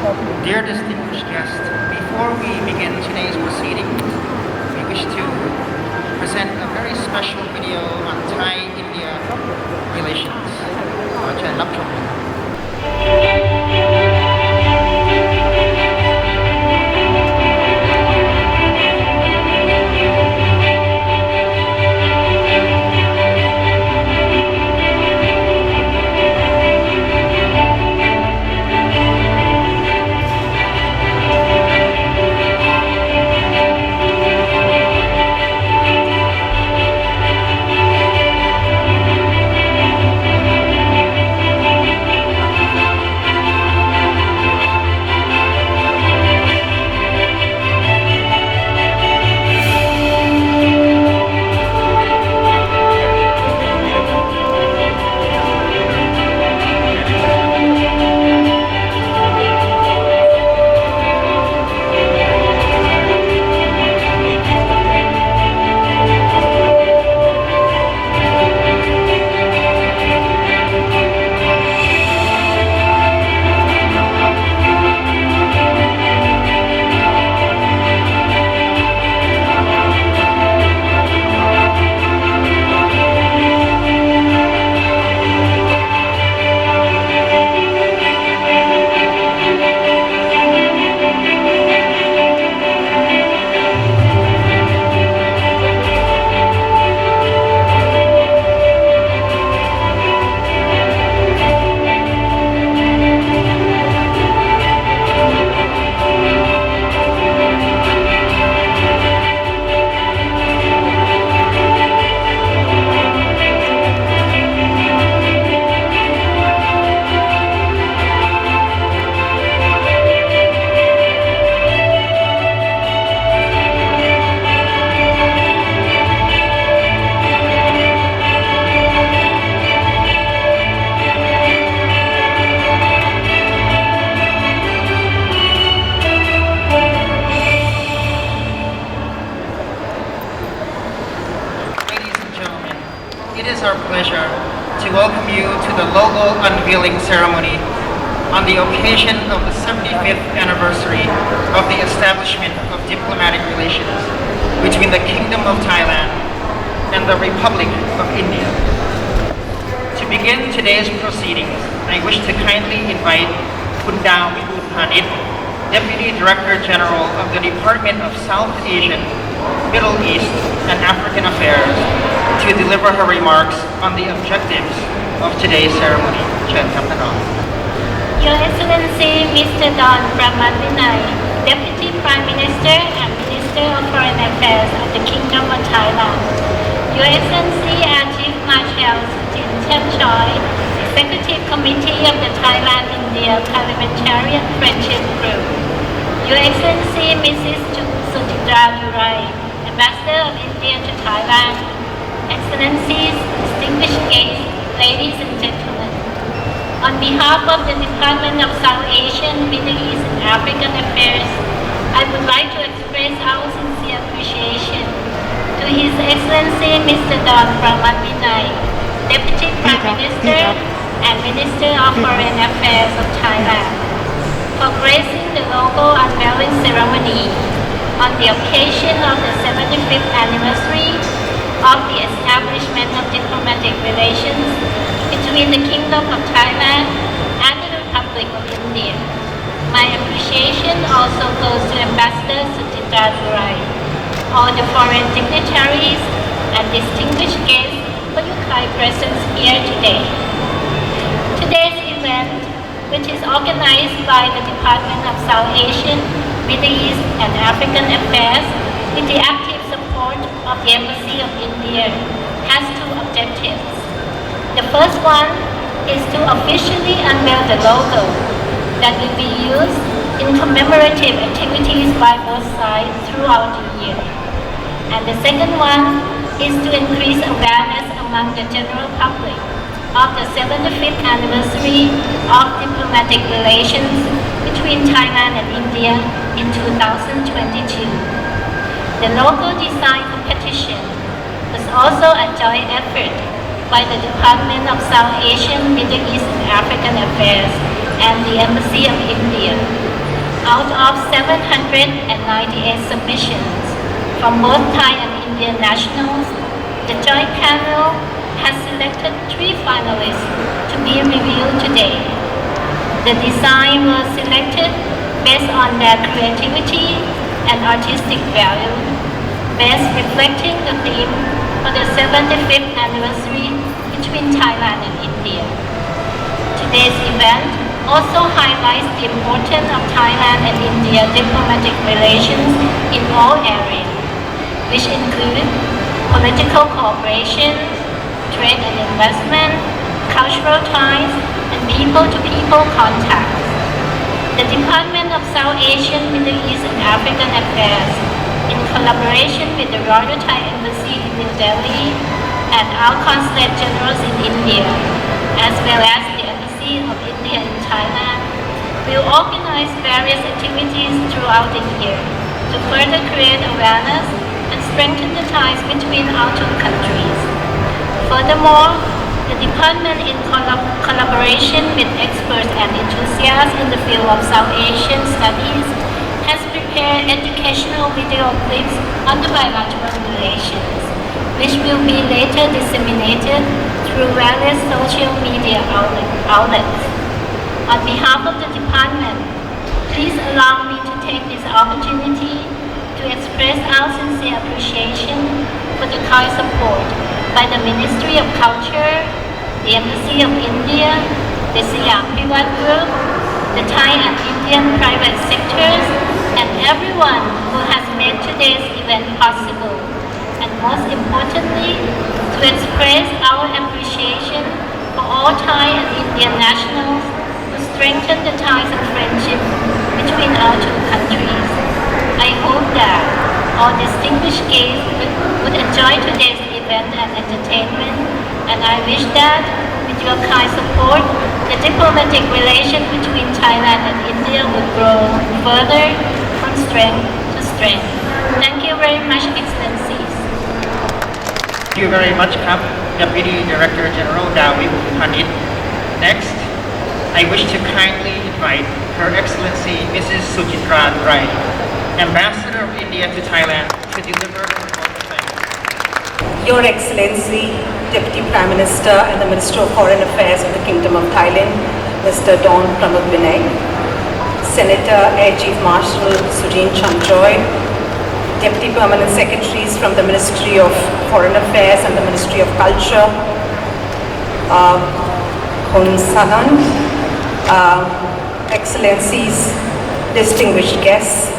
Dear distinguished guests, before we begin today's proceedings, we wish to present a very special video on Thai-India relations. ขอเชิญรับชม It is our pleasure to welcome you to the logo unveiling ceremony on the occasion of the 75th anniversary of the establishment of diplomatic relations between the Kingdom of Thailand and the Republic of India. To begin today's proceedings, I wish to kindly invite Khun Daw Viboon Phanit, Deputy Director General of the Department of South Asian, Middle East, and African Affairs to deliver her remarks on the objectives of today's ceremony. Chen Kaptanong. Your Excellency Mr. Don Pramad-Vinai, Deputy Prime Minister and Minister of Foreign Affairs of the Kingdom of Thailand. Your Excellency and Chief Marshal Sutin Chen Choi, Executive Committee of the Thailand-India Parliamentarian Friendship Group. Your Excellency Mrs. Shahidhar Reddy, Ambassador of India to Thailand. Excellencies, distinguished guests, ladies and gentlemen. On behalf of the Department of South Asian, Middle East and African Affairs, I would like to express our sincere appreciation to His Excellency Mr. Don Pramad-Vinai, Deputy Prime Minister and Minister of Foreign Affairs of Thailand, for gracing the logo unveiling ceremony on the occasion of the 75th anniversary of the establishment of diplomatic relations between the Kingdom of Thailand and the Republic of India. My appreciation also goes to Ambassador Shahidhar Reddy, all the foreign dignitaries and distinguished guests for your kind presence here today. Today's event, which is organized by the Department of South Asian, Middle East and African Affairs with the active support of the Embassy of India, has two objectives. The first one is to officially unveil the logo that will be used in commemorative activities by both sides throughout the year. And the second one is to increase awareness among the general public of the 75th anniversary of diplomatic relations between Thailand and India in 2022. The logo design competition was also a joint effort by the Department of South Asian, Middle East and African Affairs and the Embassy of India, Out of 798 submissions from both Thai and Indian nationals, the joint panel has selected 3 finalists to be reviewed today. The design was selected based on their creativity and artistic value, best reflecting the theme for the 75th anniversary between Thailand and India. Today's event also highlights the importance of Thailand and India diplomatic relations in all areas, which include political cooperation, trade and investment, cultural ties, and people-to-people contacts. The Department of South Asian, Middle East and African Affairs, in collaboration with the Royal Thai Embassy in New Delhi and our Consulate Generals in India, as well as the Embassy of India in Thailand, will organize various activities throughout the year to further create awareness and strengthen the ties between our two countries. Furthermore, the department, in collaboration with experts and enthusiasts in the field of South Asian studies, has prepared educational video clips on the bilateral relations, which will be later disseminated through various social media outlets. On behalf of the department, please allow me to take this opportunity to express our sincere appreciation for the kind support by the Ministry of Culture, the Embassy of India, the SIAM Group, the Thai and Indian private sectors, and everyone who has made today's event possible, and most importantly, to express our appreciation for all Thai and Indian nationals who strengthen the ties of friendship between our two countries. I hope that all distinguished guests would enjoy today's event and entertainment, and I wish that with your kind support, the diplomatic relation between Thailand and India would grow further from strength to strength. Thank you very much, Excellencies. Thank you very much, Deputy Director General David Panit. Next, I wish to kindly invite Her Excellency Mrs. Shahidhar Reddy, Ambassador of India to Thailand, to deliver her vote of thanks. Your Excellency, Deputy Prime Minister and the Minister of Foreign Affairs of the Kingdom of Thailand, Mr. Don Pramod-Vinay, Senator Air Chief Marshal Sujin Chamjoy, Deputy Permanent Secretaries from the Ministry of Foreign Affairs and the Ministry of Culture, Khun Sanan, Excellencies, distinguished guests,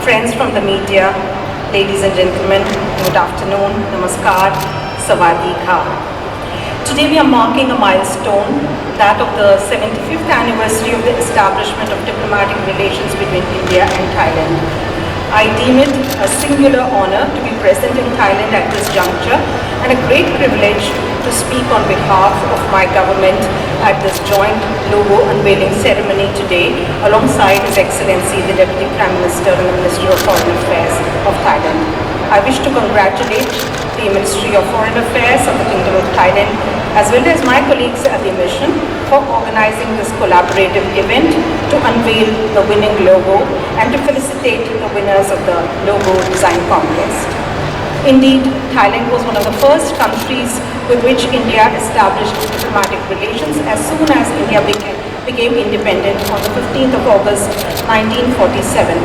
friends from the media, ladies and gentlemen, good afternoon, namaskar, sawadee ka. Today we are marking a milestone, that of the 75th anniversary of the establishment of diplomatic relations between India and Thailand. I deem it a singular honor to be present in Thailand at this juncture and a great privilege to speak on behalf of my government at this joint logo unveiling ceremony today alongside His Excellency the Deputy Prime Minister and the Ministry of Foreign Affairs of Thailand. I wish to congratulate the Ministry of Foreign Affairs of the Kingdom of Thailand as well as my colleagues at the mission for organizing this collaborative event to unveil the winning logo and to felicitate the winners of the logo design contest. Indeed, Thailand was one of the first countries with which India established diplomatic relations as soon as India became independent on the 15th of August 1947.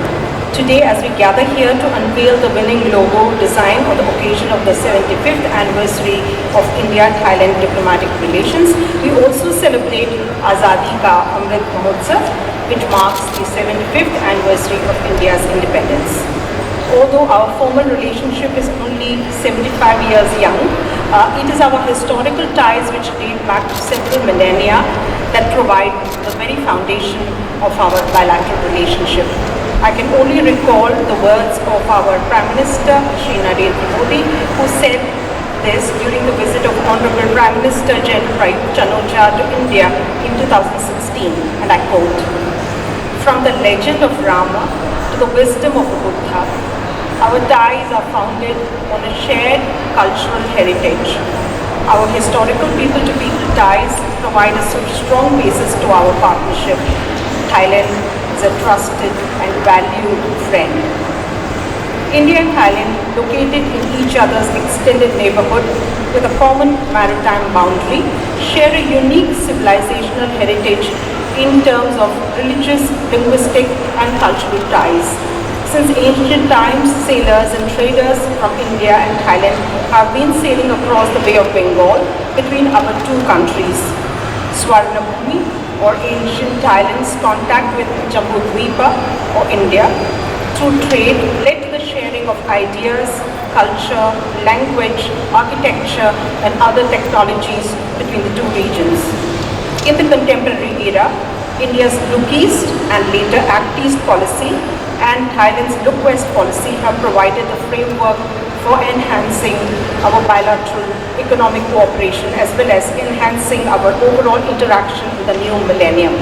Today, as we gather here to unveil the winning logo design on the occasion of the 75th anniversary of India-Thailand diplomatic relations, we also celebrate Azadi Ka Amrit Mahotsav, which marks the 75th anniversary of India's independence. Although our formal relationship is only 75 years young, it is our historical ties which date back to several millennia that provide the very foundation of our bilateral relationship. I can only recall the words of our Prime Minister, Shri Narendra Modi, who said this during the visit of Honorable Prime Minister Jen Prayut Chan-o-cha to India in 2016, and I quote, "From the legend of Rama to the wisdom of the Buddha, our ties are founded on a shared cultural heritage. Our historical people-to-people ties provide a strong basis to our partnership. Thailand is a trusted and valued friend. India and Thailand, located in each other's extended neighborhood with a common maritime boundary, share a unique civilizational heritage in terms of religious, linguistic and cultural ties. Since ancient times, sailors and traders from India and Thailand have been sailing across the Bay of Bengal between our two countries. Swarnabhumi, or ancient Thailand's contact with Jambudvipa or India, through trade led to the sharing of ideas, culture, language, architecture and other technologies between the two regions. In the contemporary era, India's Look East and later Act East policy and Thailand's Look West policy have provided the framework for enhancing our bilateral economic cooperation as well as enhancing our overall interaction with the new millennium.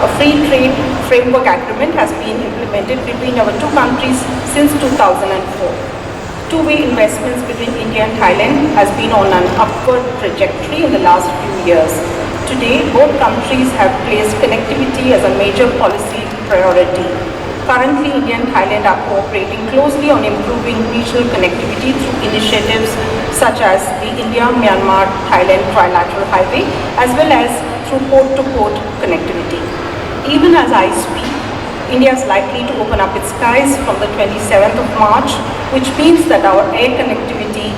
A free trade framework agreement has been implemented between our two countries since 2004. Two-way investments between India and Thailand has been on an upward trajectory in the last few years. Today, both countries have placed connectivity as a major policy priority. Currently, India and Thailand are cooperating closely on improving regional connectivity through initiatives such as the India-Myanmar-Thailand Trilateral Highway as well as through port-to-port connectivity. Even as I speak, India is likely to open up its skies from the 27th of March, which means that our air connectivity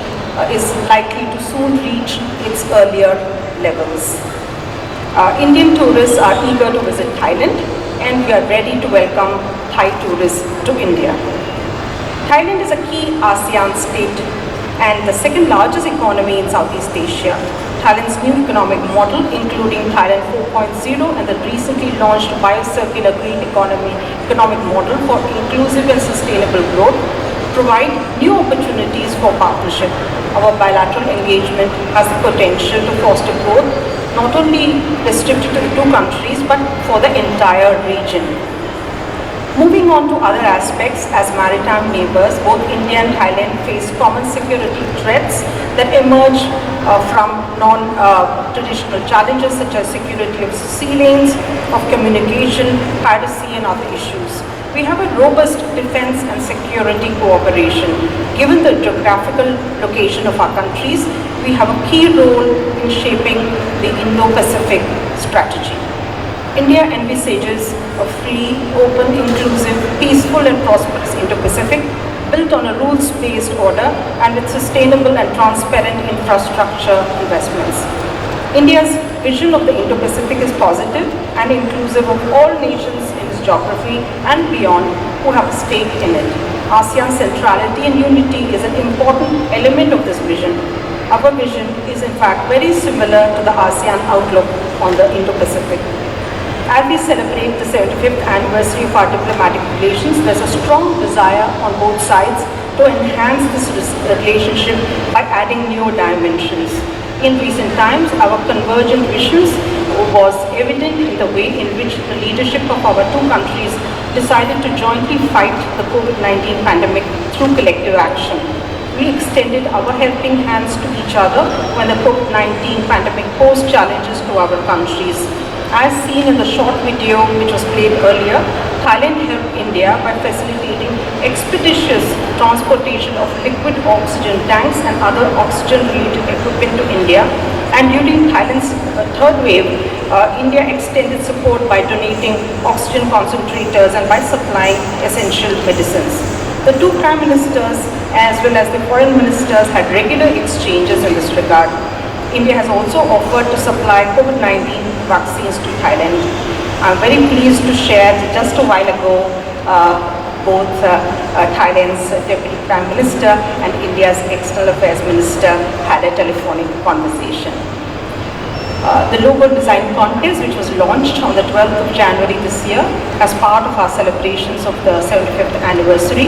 is likely to soon reach its earlier levels. Indian tourists are eager to visit Thailand and we are ready to welcome Thai tourists to India. Thailand is a key ASEAN state and the second largest economy in Southeast Asia. Thailand's new economic model, including Thailand 4.0 and the recently launched Biocircular Green economic model for inclusive and sustainable growth, provide new opportunities for partnership. Our bilateral engagement has the potential to foster growth, not only restricted to the two countries, but for the entire region. Moving on to other aspects, as maritime neighbors, both India and Thailand face common security threats that emerge from non-traditional challenges such as security of sea lanes, of communication, piracy and other issues. We have a robust defense and security cooperation. Given the geographical location of our countries, we have a key role in shaping the Indo-Pacific strategy. India envisages a free, open, inclusive, peaceful and prosperous Indo-Pacific built on a rules-based order and with sustainable and transparent infrastructure investments. India's vision of the Indo-Pacific is positive and inclusive of all nations in its geography and beyond who have a stake in it. ASEAN's centrality and unity is an important element of this vision. Our vision is in fact very similar to the ASEAN outlook on the Indo-Pacific. As we celebrate the 75th anniversary of our diplomatic relations, there's a strong desire on both sides to enhance this relationship by adding new dimensions. In recent times, our convergent visions was evident in the way in which the leadership of our two countries decided to jointly fight the COVID-19 pandemic through collective action. We extended our helping hands to each other when the COVID-19 pandemic posed challenges to our countries. As seen in the short video which was played earlier, Thailand helped India by facilitating expeditious transportation of liquid oxygen tanks and other oxygen-related equipment to India. And during Thailand's third wave, India extended support by donating oxygen concentrators and by supplying essential medicines. The two prime ministers as well as the foreign ministers had regular exchanges in this regard. India has also offered to supply COVID-19 vaccines to Thailand. I'm very pleased to share that just a while ago, both Thailand's Deputy Prime Minister and India's External Affairs Minister had a telephonic conversation. The logo design contest, which was launched on the 12th of January this year as part of our celebrations of the 75th anniversary,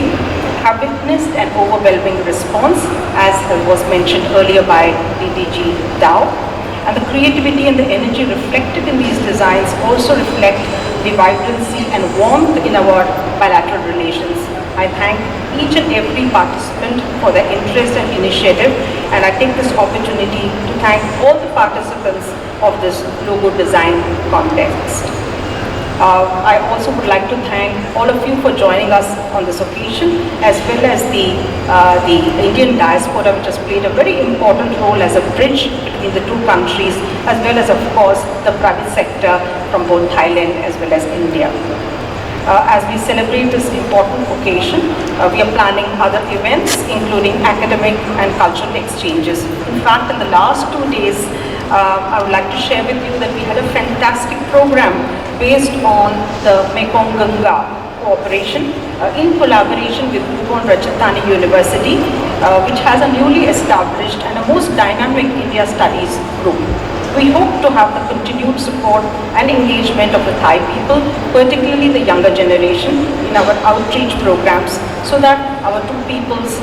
have witnessed an overwhelming response, as was mentioned earlier by DDG Dow. And the creativity and the energy reflected in these designs also reflect the vibrancy and warmth in our bilateral relations. I thank each and every participant for their interest and initiative, and I take this opportunity to thank all the participants of this logo design contest. I also would like to thank all of you for joining us on this occasion, as well as the Indian diaspora, which has played a very important role as a bridge between the two countries, as well as, of course, the private sector from both Thailand as well as India. As we celebrate this important occasion, we are planning other events, including academic and cultural exchanges. In fact, in the last 2 days, I would like to share with you that we had a fantastic program based on the Mekong Ganga cooperation in collaboration with Udon Rajasthani University, which has a newly established and a most dynamic India Studies group. We hope to have the continued support and engagement of the Thai people, particularly the younger generation, in our outreach programs, so that our two peoples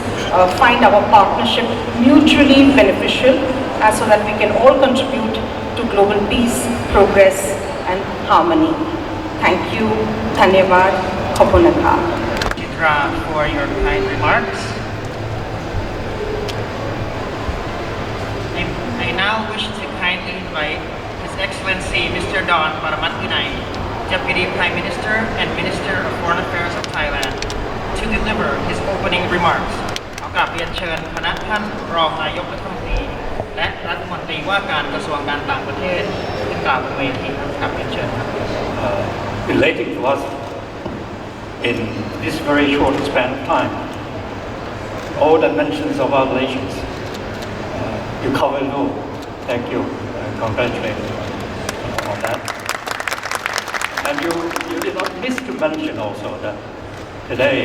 find our partnership mutually beneficial, and so that we can all contribute to global peace, progress, and harmony. Thank you. Dhanyavad. Khobunaka. Chitra, for your kind remarks. I now wish to kindly invite His Excellency Mr. Don Paramathinai, Deputy Prime Minister and Minister of Foreign Affairs of Thailand, to deliver his opening remarks. ขอกราบเรียนเชิญคณะท่านรองนายกรัฐมนตรีและรัฐมนตรีว่าการกระทรวงการต่างประเทศขึ้นกล่าวบนเวทีครับกราบเรียนเชิญครับ Relating to us in this very short span of time, all dimensions of our relations. You cover it all. Thank you. Congratulations on that. And you did not miss to mention also that today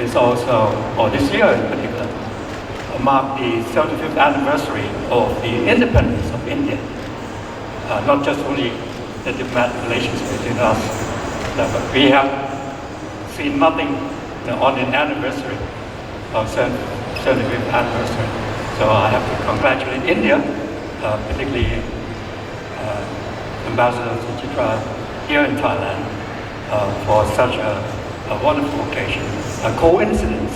is also, or this year in particular, mark the 75th anniversary of the independence of India. Not just only the diplomatic relations between us, but we have seen nothing on the anniversary of 75th anniversary. So I have to congratulate India, particularly Ambassador Chitra here in Thailand, for such a wonderful occasion, a coincidence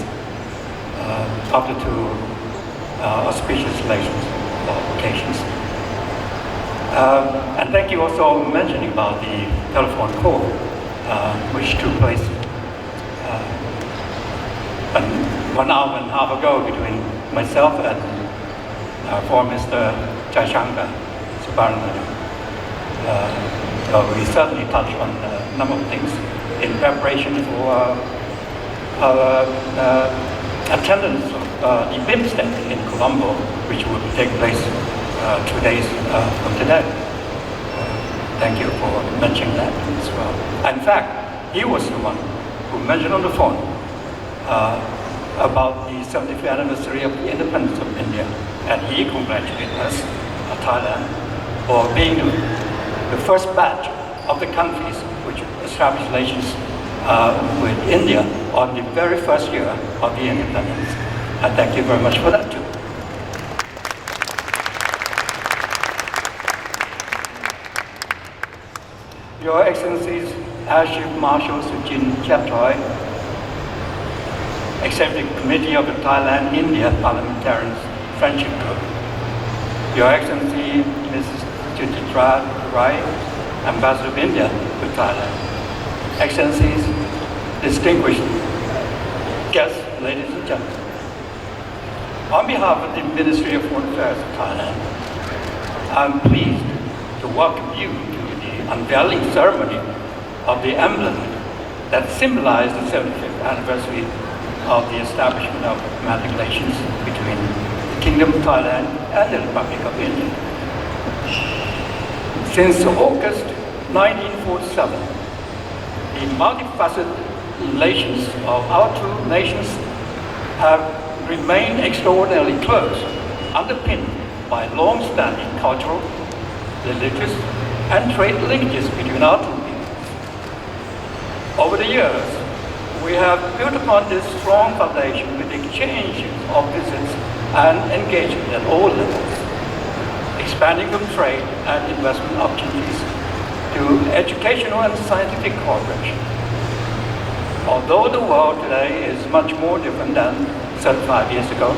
after two auspicious relations or occasions. And thank you also for mentioning about the telephone call, which took place 1 hour and a half ago between myself and Foreign Minister Jaishankar Subarnabhumi. So we certainly touched on a number of things in preparation for our attendance of the BIMSTEC in Colombo, which will take place 2 days from today. Thank you for mentioning that as well. In fact, he was the one who mentioned on the phone about the 75th anniversary of the independence of India, and he congratulated us, Thailand, for being the first batch of the countries which established relations with India on the very first year of the independence. And thank you very much for that too. Your Excellencies, Air Chief Marshal Sujin Chaptoy, Executive Committee of the Thailand-India Parliamentarians Friendship Group, Your Excellency Mrs. Chitra Rai, Ambassador of India to Thailand, Excellencies, distinguished guests, ladies and gentlemen. On behalf of the Ministry of Foreign Affairs of Thailand, I'm pleased to welcome you to the unveiling ceremony of the emblem that symbolized the 75th anniversary of the establishment of diplomatic relations between the Kingdom of Thailand and the Republic of India. Since August 1947, the multifaceted relations of our two nations have remained extraordinarily close, underpinned by long-standing cultural, religious, and trade linkages between our two peoples. Over the years, we have built upon this strong foundation with exchanges of visits and engagement at all levels, expanding from trade and investment opportunities to educational and scientific cooperation. Although the world today is much more different than 75 years ago,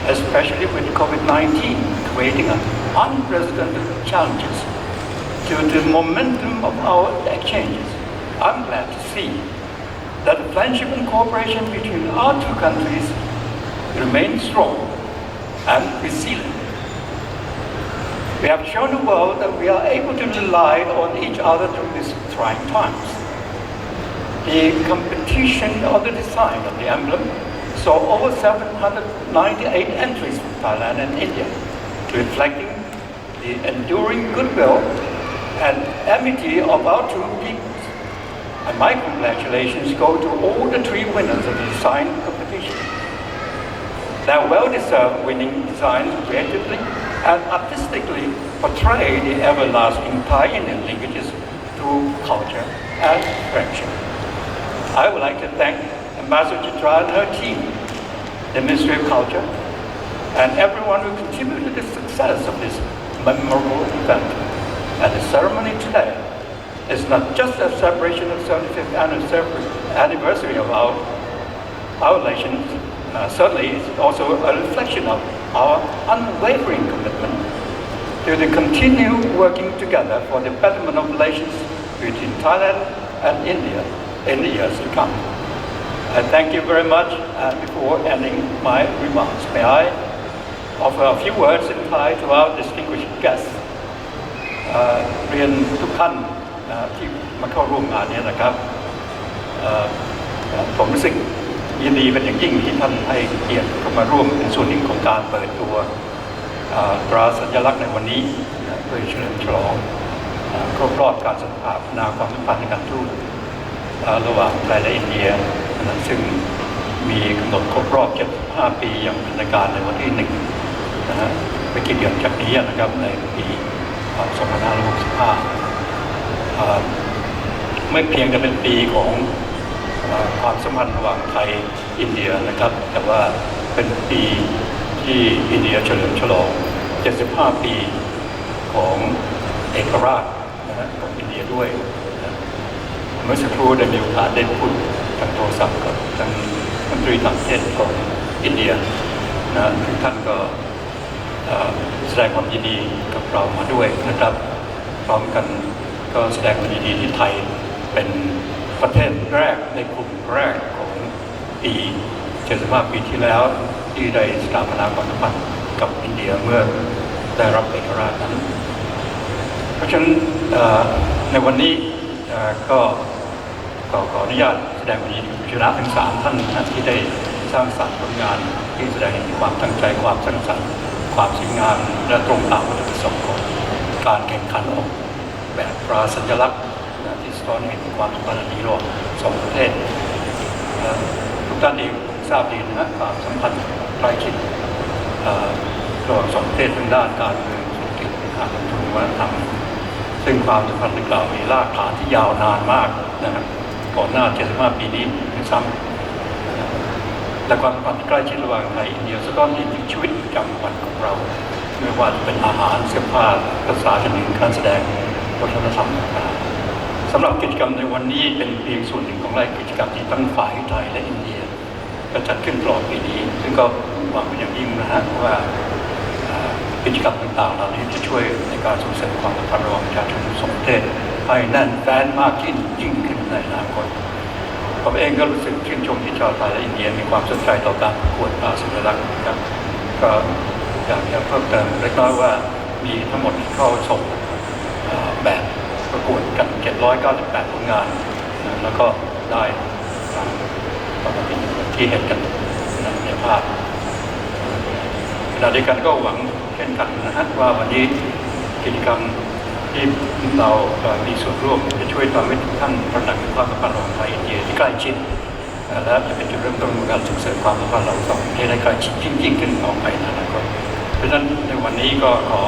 especially with COVID-19 creating unprecedented challenges to the momentum of our exchanges I'm glad to see that the friendship and cooperation between our two countries remain strong and resilient. We have shown the world that we are able to rely on each other during these trying times. The competition of the design of the emblem saw over 798 entries from Thailand and India, reflecting the enduring goodwill and amity of our two peoples. And my congratulations go to all the three winners of the design competition. Their well-deserved winning designs creatively and artistically portray the everlasting Thai-Indian linkages through culture and friendship. I would like to thank Ambassador Chitra and her team, the Ministry of Culture, and everyone who contributed to the success of this memorable event. And the ceremony today is not just a celebration of the 75th anniversary of our relations. Certainly, it's also a reflection of our unwavering commitment to the continued working together for the betterment of relations between Thailand and India in the years to come. I thank you very much. Before ending my remarks, may I offer a few words in Thai to our distinguished guests. เรียนทุกท่านที่มาเข้าร่วมงานนี้นะครับผมรู้สึกยินดีเป็นอย่างยิ่งที่ท่านให้เกียรติเข้ามาร่วมเป็นส่วนหนึ่งของการเปิดตัวตราสัญลักษณ์ในวันนี้เพื่อเฉลิมฉลองครบรอบการสถาปนาความสัมพันธ์ทางการทูตระหว่างไทยและอินเดียซึ่งมีกำหนดครบรอบ75 ปีอย่างเป็นทางการในวันที่1ไม่กี่เดือนจากนี้นะครับในปี2565ไม่เพียงแต่เป็นปีของความสัมพันธ์ระหว่างไทยอินเดียนะครับแต่ว่าเป็นปีที่อินเดียเฉลิมฉลอง75 ปีของเอกราชของอินเดียด้วยเมื่อสักครู่ได้มีโอกาสได้พูดทางโทรศัพท์กับทางมนตรีต่างประเทศของอินเดียทุกท่านก็แสดงความยินดีกับเรามาด้วยนะครับพร้อมกันก็แสดงความยินดีที่ไทยเป็นประเทศแรกในกลุ่มแรกของปี75 ปีที่แล้วที่ได้สถาปนาความสัมพันธ์กับอินเดียเมื่อได้รับเอกราชนั้นเพราะฉะนั้นในวันนี้ก็ขออนุญาตแสดงความยินดีชนะทั้ง3 ท่านที่ได้สร้างสรรค์ผลงานที่แสดงความตั้งใจความสร้างสรรค์ความสวยงามและตรงตามวัตถุประสงค์ของการแข่งขันออกแบบตราสัญลักษณ์ที่สะท้อนเห็นความสัมพันธ์ระหว่าง2 ประเทศทุกท่านเองทราบดีนะความสัมพันธ์ใกล้ชิดระหว่าง2 ประเทศทางด้านการเมืองเศรษฐกิจการลงทุนวัฒนธรรมซึ่งความสัมพันธ์ดังกล่าวมีรากฐานที่ยาวนานมากนะครับก่อนหน้า75 ปีนี้ด้วยซ้ำและความสัมพันธ์ใกล้ชิดระหว่างไทยอินเดียสะท้อนเห็นถึงชีวิตประจำวันของเราไม่ว่าจะเป็นอาหารเสื้อผ้าภาษาชนิดการแสดงวัฒนธรรมต่างๆสำหรับกิจกรรมในวันนี้เป็นเพียงส่วนหนึ่งของรายกิจกรรมที่ทั้งฝ่ายไทยและอินเดียก็จัดขึ้นตลอดปีนี้ซึ่งก็หวังเป็นอย่างยิ่งนะฮะว่ากิจกรรมต่างๆเหล่านี้จะช่วยในการส่งเสริมความสัมพันธ์ระหว่างประชาชนสองประเทศให้แน่นแฟ้นมากขึ้นยิ่งขึ้นในอนาคตผมเองก็รู้สึกชื่นชมที่ชาวไทยและอินเดียมีความสนใจต่อการประกวดตราสัญลักษณ์นะครับก็อยากจะเพิ่มเติมเล็กน้อยว่ามีทั้งหมดเข้าส่งแบบประกวดกัน798 ผลงานแล้วก็ได้ที่เห็นกันในภาพขณะเดียวกันก็หวังเช่นกันนะฮะว่าวันนี้กิจกรรมที่เรามีส่วนร่วมจะช่วยทำให้ทุกท่านตระหนักถึงความสัมพันธ์ระหว่างไทยอินเดียที่ใกล้ชิดและจะเป็นจุดเริ่มต้นของการส่งเสริมความสัมพันธ์เราสองประเทศให้ใกล้ชิดยิ่งขึ้นต่อไปในอนาคตเพราะฉะนั้นในวันนี้ก็ขอ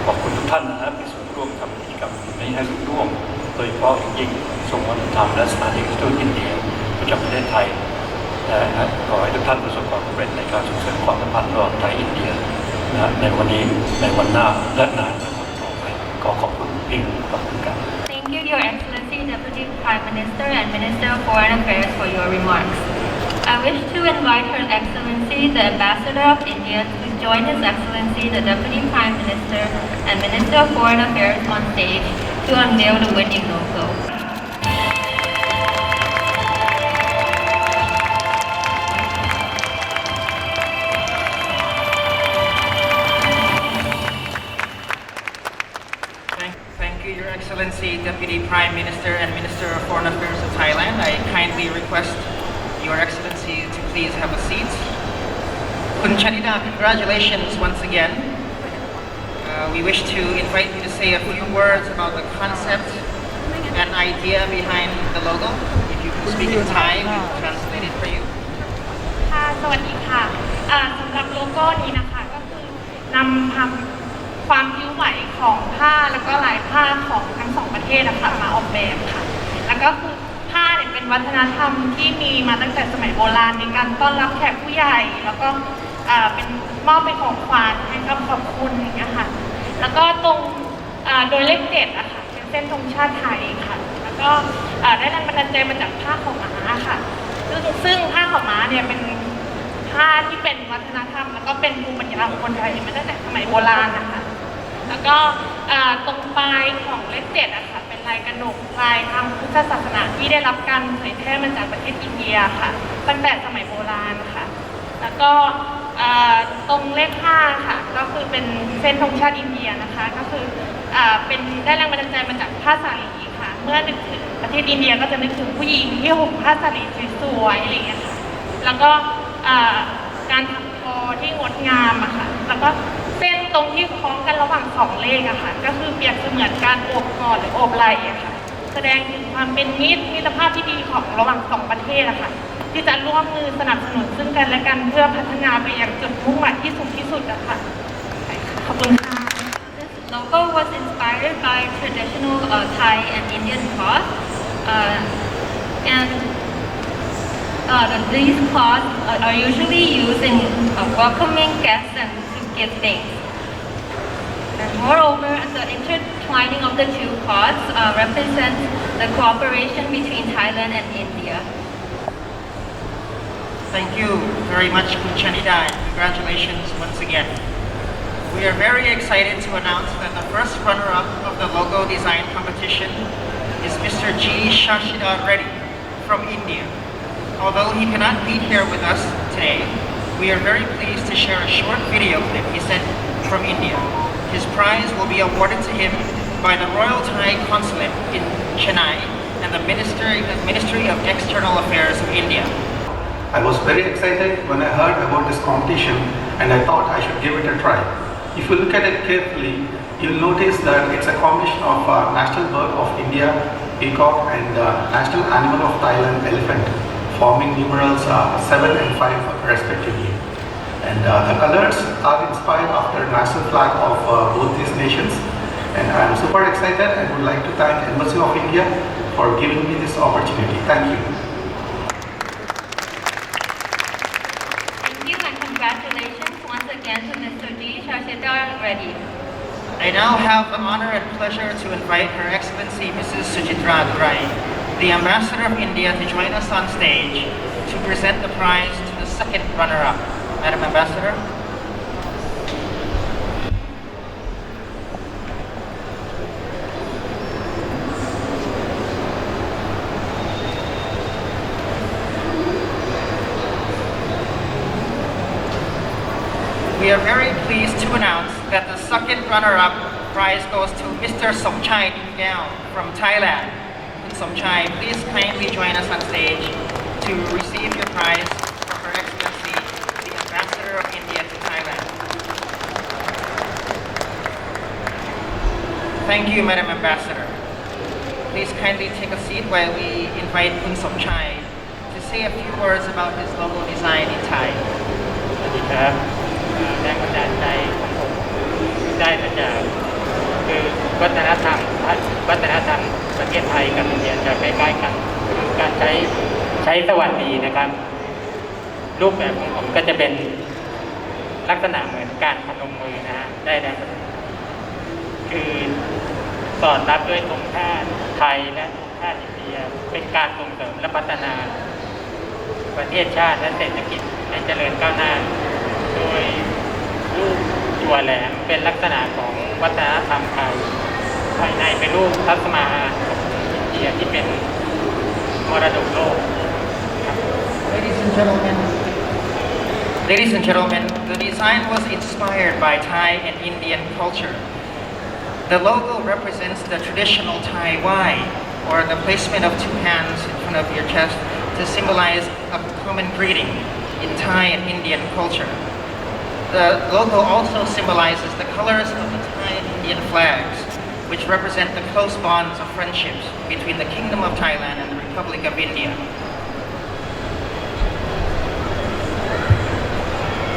ขอบคุณทุกท่านนะครับที่ส่วนร่วมทำกิจกรรมนี้ให้ร่วมโดยเฉพาะอย่างยิ่งทรงวัฒนธรรมและสถานเอกทูตอินเดียประจำประเทศไทยและขอให้ทุกท่านประสบความสำเร็จในการส่งเสริมความสัมพันธ์ระหว่างไทยอินเดียในวันนี้ในวันหน้าและนานต่อไปก็ขอบคุณอีกขอบคุณครับ Thank you, Your Excellency, Deputy Prime Minister and Minister of Foreign Affairs for your remarks. I wish to invite Her Excellency, the Ambassador of India, to join His Excellency, the Deputy Prime Minister and Minister of Foreign Affairs on stage to unveil the winning logo. Minister and Minister of Foreign Affairs of Thailand, I kindly request Your Excellency to please have a seat. Kun Shahidhar, congratulations once again. We wish to invite you to say a few words about the concept and idea behind the logo. If you can speak in Thai, we will translate it for you. ค่ะสวัสดีค่ะสำหรับโลโก้นี้นะคะก็คือนำความผิวไหวของผ้าแล้วก็ลายผ้าของทั้งสองประเทศนะคะมาออกแบบค่ะแล้วก็คือผ้าเนี่ยเป็นวัฒนธรรมที่มีมาตั้งแต่สมัยโบราณในการต้อนรับแขกผู้ใหญ่แล้วก็เป็นมอบเป็นของขวัญให้คำขอบคุณอย่างเงี้ยค่ะแล้วก็ตรงโดยเลข7อะค่ะเป็นเส้นธงชาติไทยค่ะแล้วก็ได้แรงบันดาลใจมาจากผ้าขาวม้าค่ะซึ่งผ้าขาวม้าเนี่ยเป็นผ้าที่เป็นวัฒนธรรมแล้วก็เป็นภูมิปัญญาของคนไทยมาตั้งแต่สมัยโบราณนะคะแล้วก็ตรงปลายของเลข7อะค่ะเป็นลายกระหนกลายทางพุทธศาสนาที่ได้รับการเผยแพร่มาจากประเทศอินเดียค่ะตั้งแต่สมัยโบราณค่ะแล้วก็ตรงเลข5ค่ะก็คือเป็นเส้นธงชาติอินเดียนะคะก็คือเป็นได้แรงบันดาลใจมาจากผ้าสาลีค่ะเมื่อนึกถึงประเทศอินเดียก็จะนึกถึงผู้หญิงที่ห่มผ้าสาลีสวยๆอะไรอย่างเงี้ยค่ะแล้วก็การถักทอที่งดงามอะค่ะแล้วก็เส้นตรงที่คล้องกันระหว่าง2เลขอะค่ะก็คือเปรียบเสมือนการโอบกอดหรือโอบไหล่อะค่ะแสดงถึงความเป็นมิตรภาพที่ดีของระหว่าง2ประเทศอะค่ะที่จะร่วมมือสนับสนุนซึ่งกันและกันเพื่อพัฒนาไปยังจุดมุ่งหมายที่สูงที่สุดอะค่ะขอบคุณค่ะ This logo was inspired by traditional Thai and Indian cloth, and these cloths are usually used in welcoming guests and to give thanks. And moreover, the intertwining of the two cloths represents the cooperation between Thailand and India. Thank you very much, Kun Shahidhar, and congratulations once again. We are very excited to announce that the first runner-up of the logo design competition is Mr. Shahidhar Reddy from India. Although he cannot be here with us today, we are very pleased to share a short video clip he sent from India. His prize will be awarded to him by the Royal Thai Consulate in Chennai and the Ministry of External Affairs of India. I was very excited when I heard about this competition and I thought I should give it a try. If you look at it carefully, you'll notice that it's a combination of national bird of India, peacock, and national animal of Thailand, elephant, forming numerals 7 and 5 respectively. And the colors are inspired after national flag of both these nations. And I'm super excited and would like to thank Embassy of India for giving me this opportunity. Thank you. Thank you and congratulations once again to Mr. Shahidhar Reddy. I now have the honor and pleasure to invite Her Excellency Mrs. Suchitra Durai, the Ambassador of India, to join us on stage to present the prize to the second runner-up. Madam Ambassador. We are very pleased to announce that the second runner-up prize goes to Mr. Somchai Dingyao from Thailand. Somchai, please kindly join us on stage to receive your prize from Her Excellency, the Ambassador of India to Thailand. Thank you, Madam Ambassador. Please kindly take a seat while we invite Kun Somchai to say a few words about his logo design in Thai. สวัสดีครับแรงบันดาลใจของผมได้มาจากคือวัฒนธรรมประเทศไทยกับอินเดียจะใกล้ๆกันคือการใช้สวัสดีนะครับรูปแบบของผมก็จะเป็นลักษณะเหมือนการพนมมือนะฮะได้แรงบันดาลใจคือสอดรับด้วยธงชาติไทยและธงชาติอินเดียเป็นการส่งเสริมและพัฒนาประเทศชาติและเศรษฐกิจให้เจริญก้าวหน้าโดยรูปตัวแหลมเป็นลักษณะของวัฒนธรรมไทยภายในเป็นรูปทัศมาอินเดียที่เป็นมรดกโลก Ladies and gentlemen, the design was inspired by Thai and Indian culture. The logo represents the traditional Thai Y, or the placement of two hands in front of your chest to symbolize a common greeting in Thai and Indian culture. The logo also symbolizes the colors of the Thai and Indian flags, which represent the close bonds of friendships between the Kingdom of Thailand and the Republic of India.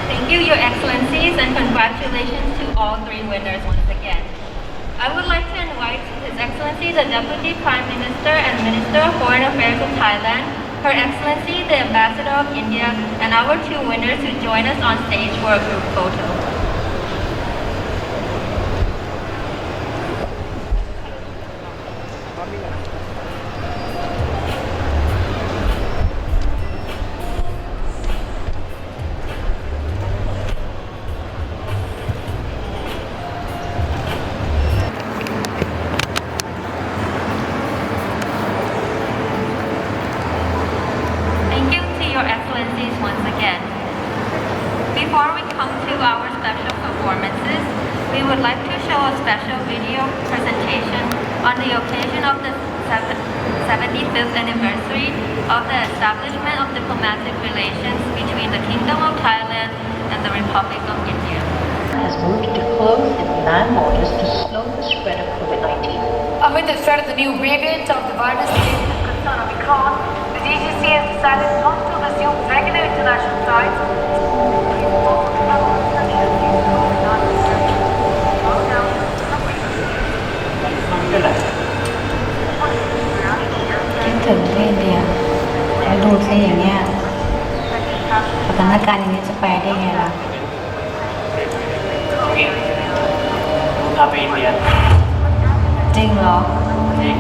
Thank you, Your Excellencies, and congratulations to all three winners once again. I would like to invite His Excellency the Deputy Prime Minister and Minister of Foreign Affairs of Thailand, Her Excellency the Ambassador of India, and our two winners to join us on stage for a group photo. Thank you to Your Excellencies once again. Before we come to our special performances, we would like to show a special video presentation on the occasion of the 75th anniversary of the establishment of diplomatic relations between the Kingdom of Thailand and the Republic of India. Has moved to close its land borders to slow the spread of COVID-19. Amid the threat of the new variant of the virus related to concern of Omicron, the DGC has decided not to resume regular international flights. Cái này คิดถึงประเทศอินเดียแล้วดูซิอย่างเงี้ยสถานการณ์อย่างนี้จะไปได้ไงล่ะ Ngheพาไปอินเดีย จริงเหรอ จริง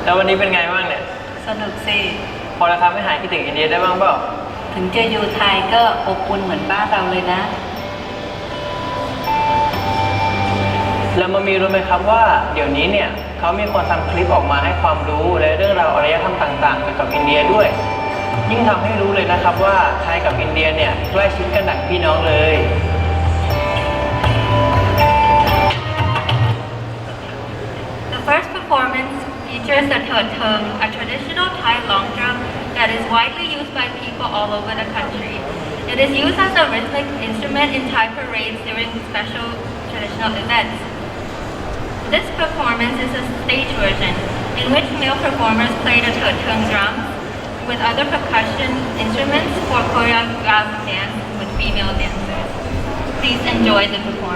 แล้ววันนี้เป็นไงบ้างเนี่ย สนุกสิ พอเราทำให้หายคิดถึงอินเดียได้บ้างเปล่า ถึงจะอยู่ไทยก็อบอุ่นเหมือนบ้านเราเลยนะ แล้วมามีรู้ไหมครับว่าเดี๋ยวนี้เนี่ยเขามีคนทำคลิปออกมาให้ความรู้และเรื่องราวอารยธรรมต่างๆเกี่ยวกับอินเดียด้วย ยิ่งทำให้รู้เลยนะครับว่าไทยกับอินเดียเนี่ยใกล้ชิดกันดั่งพี่น้องเลย The first performance features the Third a traditional Thai long drum that is widely used by people all over the country. It is used as a rhythmic instrument in Thai parades during special traditional events. This performance is a stage version in which male performers play the Third drum with other percussion instruments for choreographed dance with female dancers. Please enjoy the performance.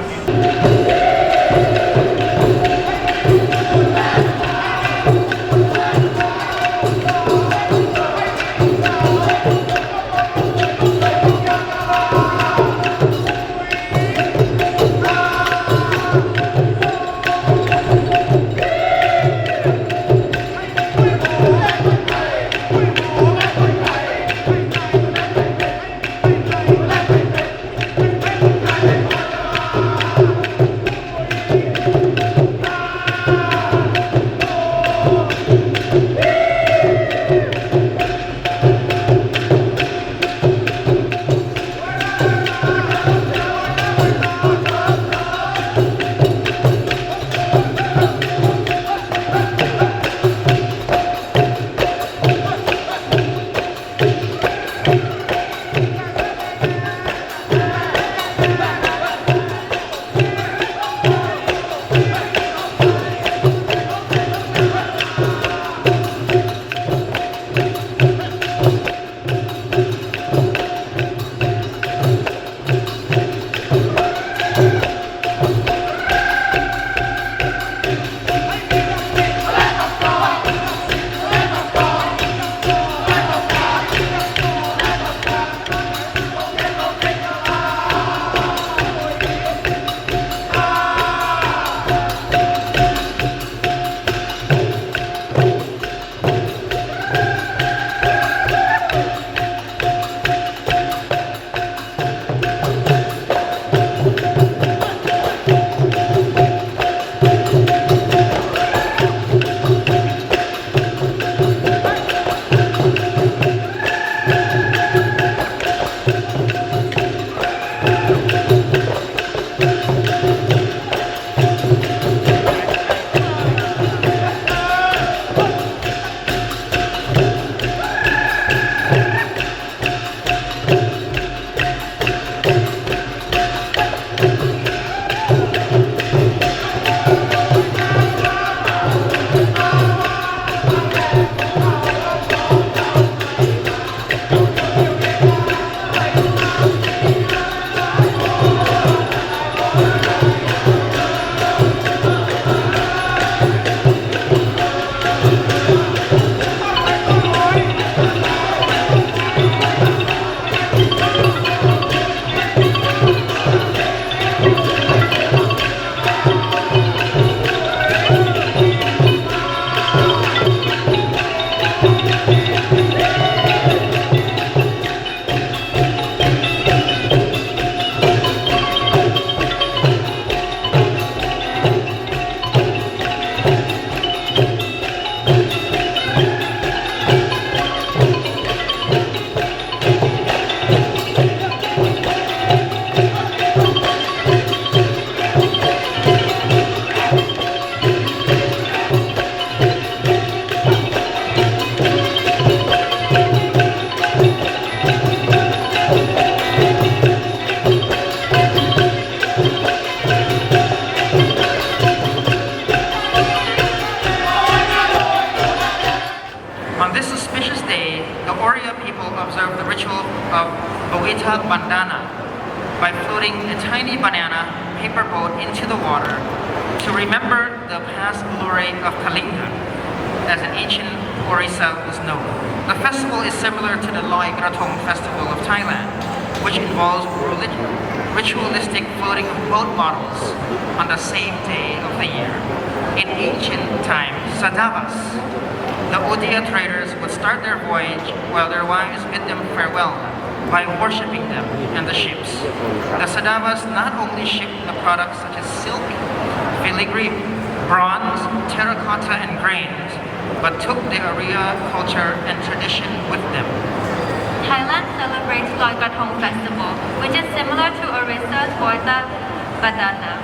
Bandana by floating a tiny banana paper boat into the water to remember the past glory of Kalinga, as an ancient Orissa was known. The festival is similar to the Loi Krathong festival of Thailand, which involves ritualistic floating of boat models on the same day of the year. In ancient times, Sadavas, the Odia traders would start their voyage while their wives bid them farewell by worshipping them and the ships. The Sadavas not only shipped the products such as silk, filigree, bronze, terracotta, and grains, but took the area culture and tradition with them. Thailand celebrates Loi Krathong Festival, which is similar to Orissa's Voita Badana.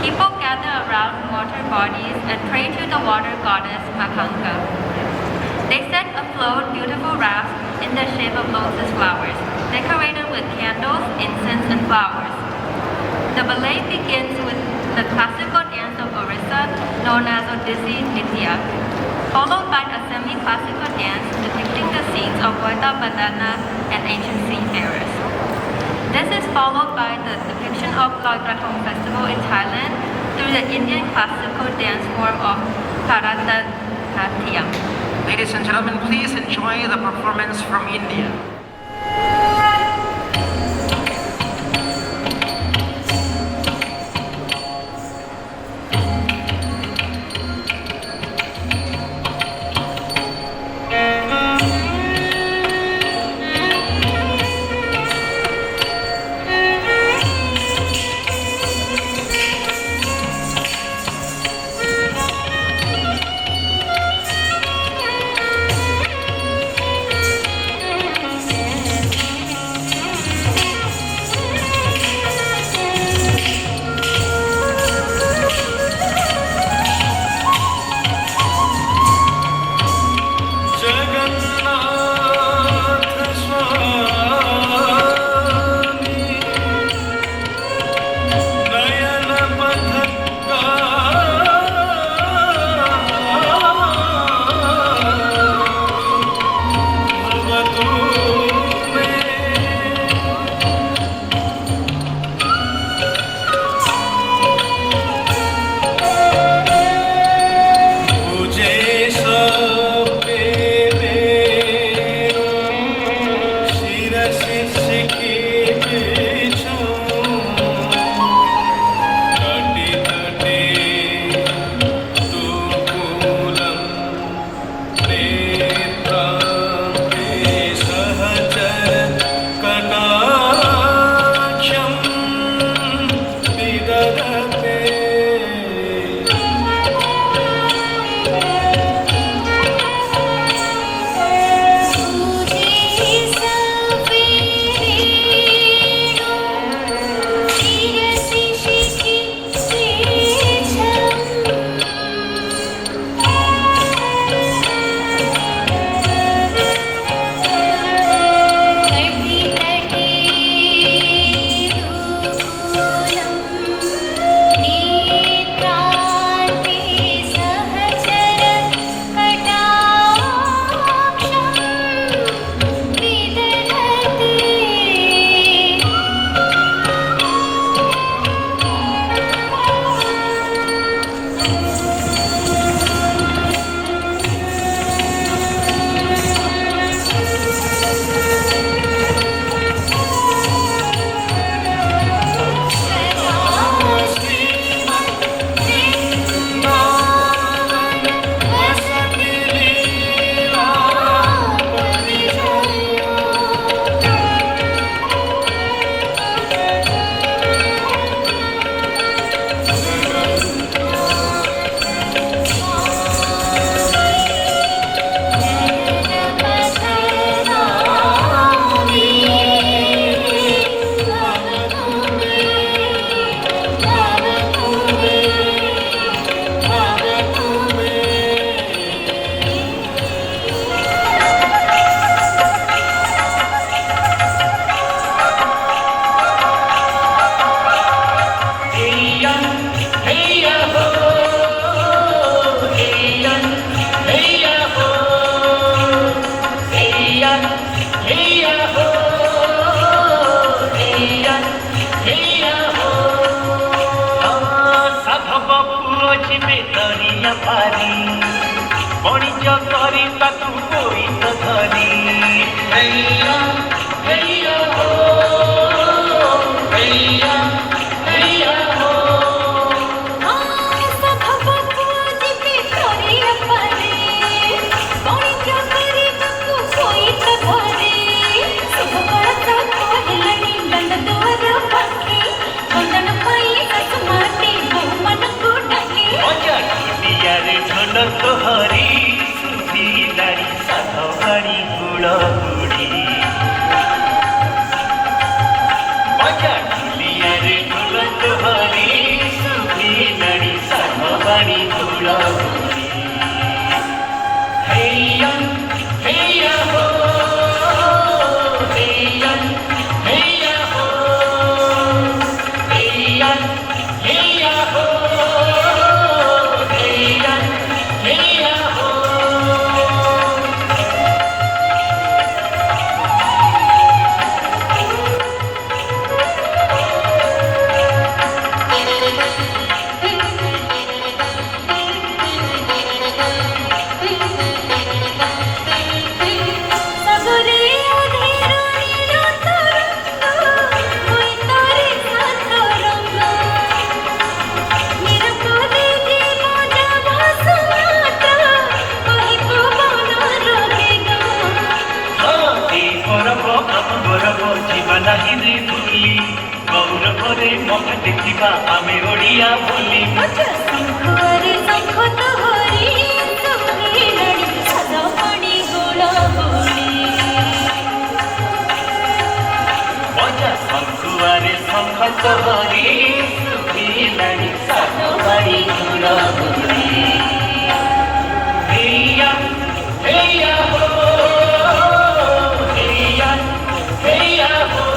People gather around water bodies and pray to the water goddess Makanga. They set afloat beautiful rafts in the shape of lotus flowers, decorated with candles, incense, and flowers. The ballet begins with the classical dance of Orissa, known as Odissi Nitya, followed by a semi-classical dance depicting the scenes of Voita Badana and ancient seafarers. This is followed by the depiction of Loi Krathong Festival in Thailand through the Indian classical dance form of Bharatanatyam. Ladies and gentlemen, please enjoy the performance from India. ବୋଲି ଗୌରବରେ ମହା ଦେଖିବା ଆମେ ଓଡ଼ିଆ ବୋଲି ଶଙ୍ଖରେ ଶଙ୍ଖ ତୋହରି ଶୁଭିଲାଣି ସଦମଣି ଗୁଳଗୁଳି ବଜା ଶଙ୍ଖୁଆରେ ଶଙ୍ଖ ତୋହରି ଶୁଭିଲାଣି ସଦମଣି ଗୁଳଗୁଳି ହେଇୟା ହେଇୟା ହୋ ହେଇୟା ହେଇୟା ହୋ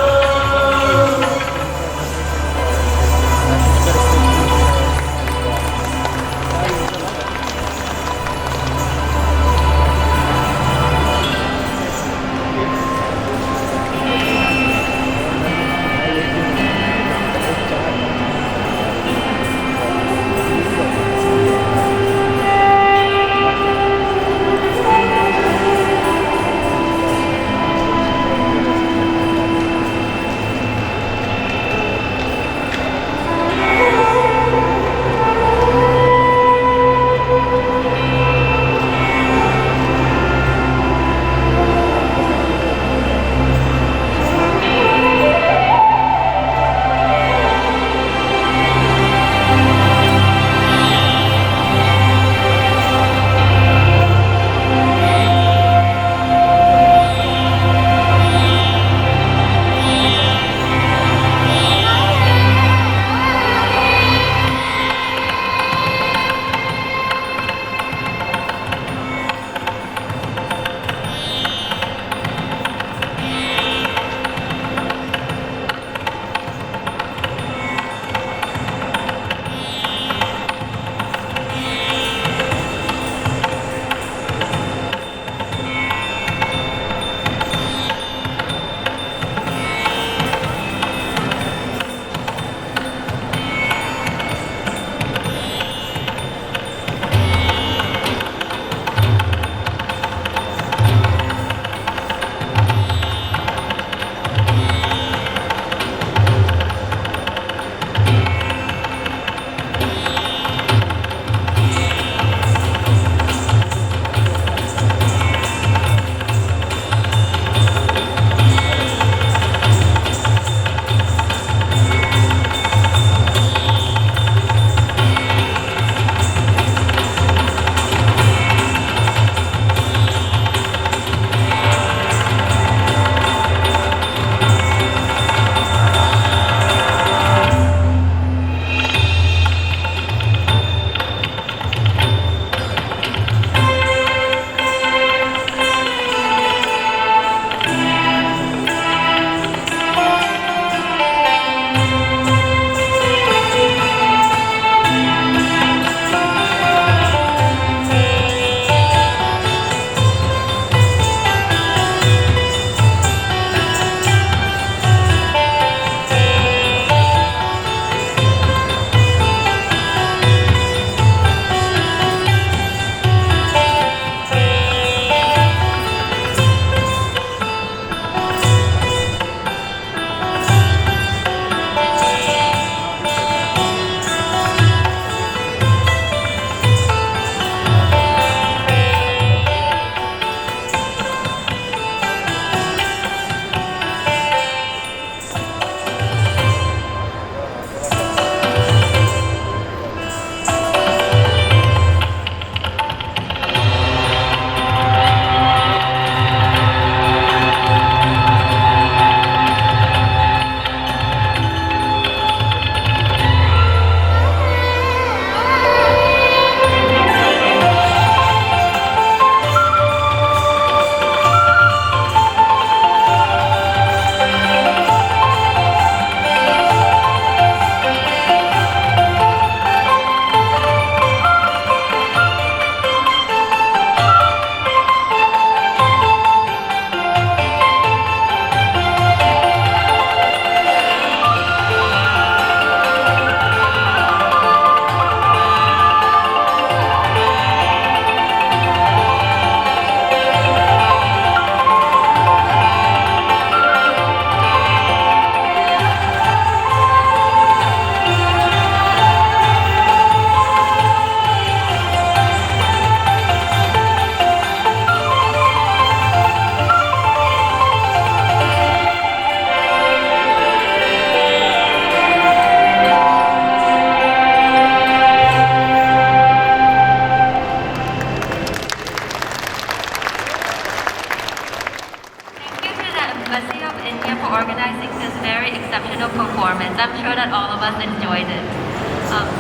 performance. I'm sure that all of us enjoyed it.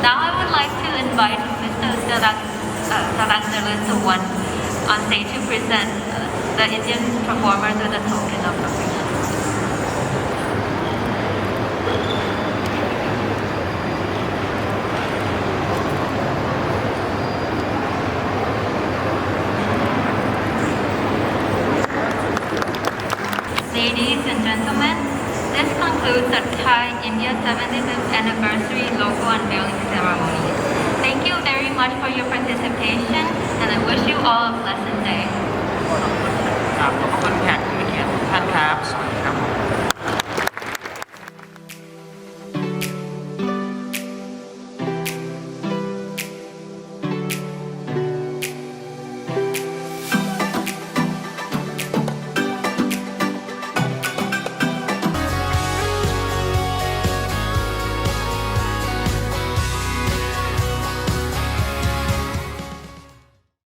Now I would like to invite Mr. Sarang Jalutsuwan on stage to present the Indian performers with a token of appreciation. Ladies and gentlemen, this concludes the Thai-India 75th Anniversary Logo Unveiling Ceremony. Thank you very much for your participation, and I wish you all a pleasant day.